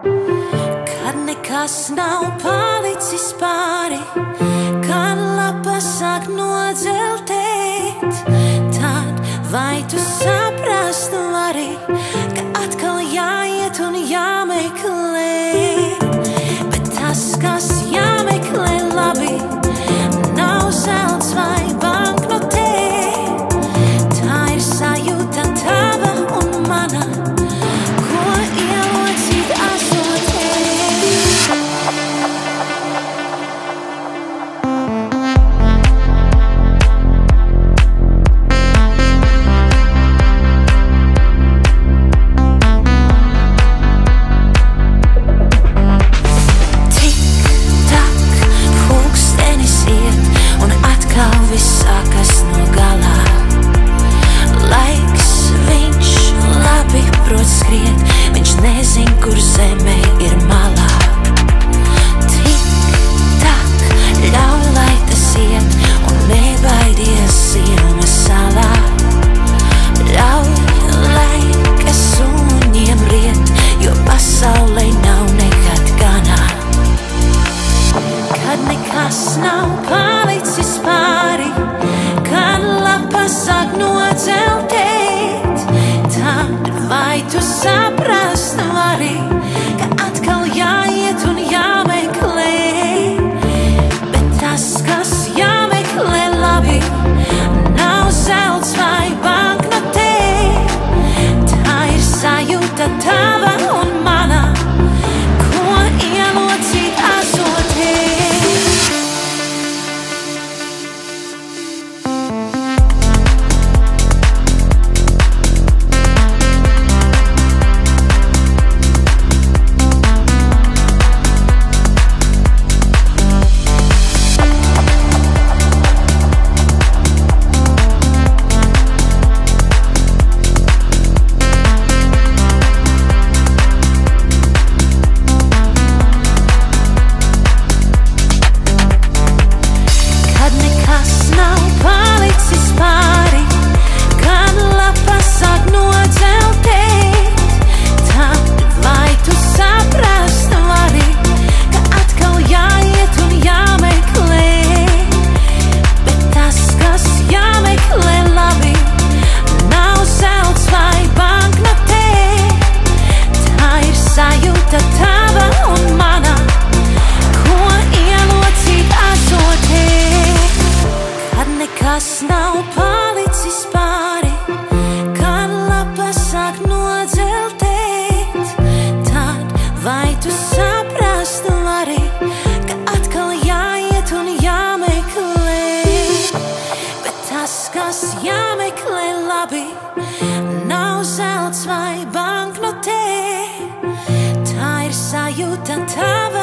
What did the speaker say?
Kad nekas nav palicis pāri, kad lapas sāk nodzeltēt, tad vai tu saprast vari, ka atkal jāiet un jāmeklē. Bet tas, kas jāmeklē labi, nav zelts vai banknotē. Tā ir sajūta tava un mana, ko ielocīt azotē. Nav zelts vai banknotē, tā ir sajūta tava